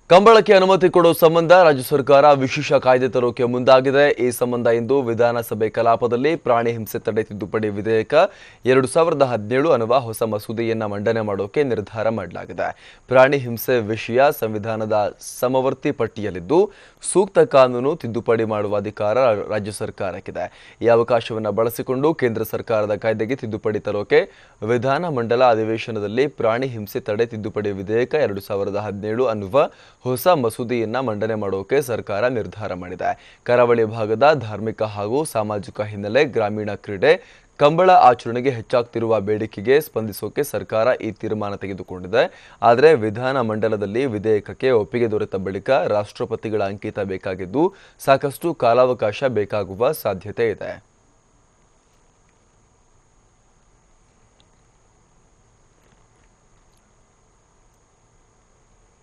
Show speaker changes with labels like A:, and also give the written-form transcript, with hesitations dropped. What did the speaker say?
A: ಕಂಬಳಕ್ಕೆ ಅನುಮತಿ ಕೊಡುವ ಸಂಬಂಧ ರಾಜ್ಯ ಸರ್ಕಾರ ವಿಶೇಷ ಕಾಯ್ದೆ ತರೋಕೆ ಮುಂದಾಗಿದೆ। ಈ ಸಂಬಂಧ ಇಂದು ವಿಧಾನಸಭೆ ಕಲಾಪದಲ್ಲಿ ಪ್ರಾಣಿ ಹಿಂಸೆ ತಡೆ ತಿದ್ದುಪಡಿ ವಿಧೇಯಕ 2017 ಅನ್ನುವ ಹೊಸ ಮಸೂದೆಯನ್ನು ಮಂಡನೆ ಮಾಡೋಕೆ ನಿರ್ಧಾರ ಮಾಡಲಾಗಿದೆ। ಪ್ರಾಣಿ ಹಿಂಸೆ ವಿಷಯ ಸಂವಿಧಾನದ ಸಮವರ್ತಿ ಪಟ್ಟಿಯಲ್ಲಿದ್ದು ಸೂಕ್ತ ಕಾನೂನು ತಿದ್ದುಪಡಿ ಮಾಡುವ ಅಧಿಕಾರ ರಾಜ್ಯ ಸರ್ಕಾರಕ್ಕಿದೆ। ಈ ಅವಕಾಶವನ್ನು ಬಳಸಿಕೊಂಡು ಕೇಂದ್ರ ಸರ್ಕಾರದ ಕಾಯ್ದೆಗೆ ತಿದ್ದುಪಡಿ ತರೋಕೆ ವಿಧಾನ ಮಂಡಲ ಅಧಿವೇಶನದಲ್ಲಿ ಪ್ರಾಣಿ ಹಿಂಸೆ ತಡೆ ತಿದ್ದುಪಡಿ ವಿಧೇಯಕ 2017 ಅನ್ನುವ ಹೊಸ ಮಸೂದೆಯನ್ನ ಮಂಡನೆ ಮಾಡೋಕೆ ಸರ್ಕಾರ ನಿರ್ಧಾರ ಮಾಡಿದೆ। ಕರಾವಳಿ ಭಾಗದ ಧಾರ್ಮಿಕ ಹಾಗೂ ಸಾಮಾಜಿಕ ಹಿನ್ನೆಲೆ ಗ್ರಾಮೀಣ ಕ್ರೀಡೆ ಕಂಬಳ ಆಚರಣೆಗೆ ಹೆಚ್ಚಾಗ್ತಿರುವ ಬೇಡಿಕೆಗೆ ಸ್ಪಂದಿಸೋಕೆ ಸರ್ಕಾರ ಈ ತೀರ್ಮಾನ ತೆಗೆದುಕೊಂಡಿದೆ। ಆದರೆ ವಿಧಾನ ಮಂಡಲದಲ್ಲಿ ವಿಧೇಯಕಕ್ಕೆ ಒಪ್ಪಿಗೆ ದೊರೆತ ಬಳಿಕ ರಾಷ್ಟ್ರಪತಿಗಳ ಅಂಕಿತ ಬೇಕಾಗಿದ್ದು ಸಾಕಷ್ಟು ಕಾಲಾವಕಾಶ ಬೇಕಾಗುವ ಸಾಧ್ಯತೆ ಇದೆ।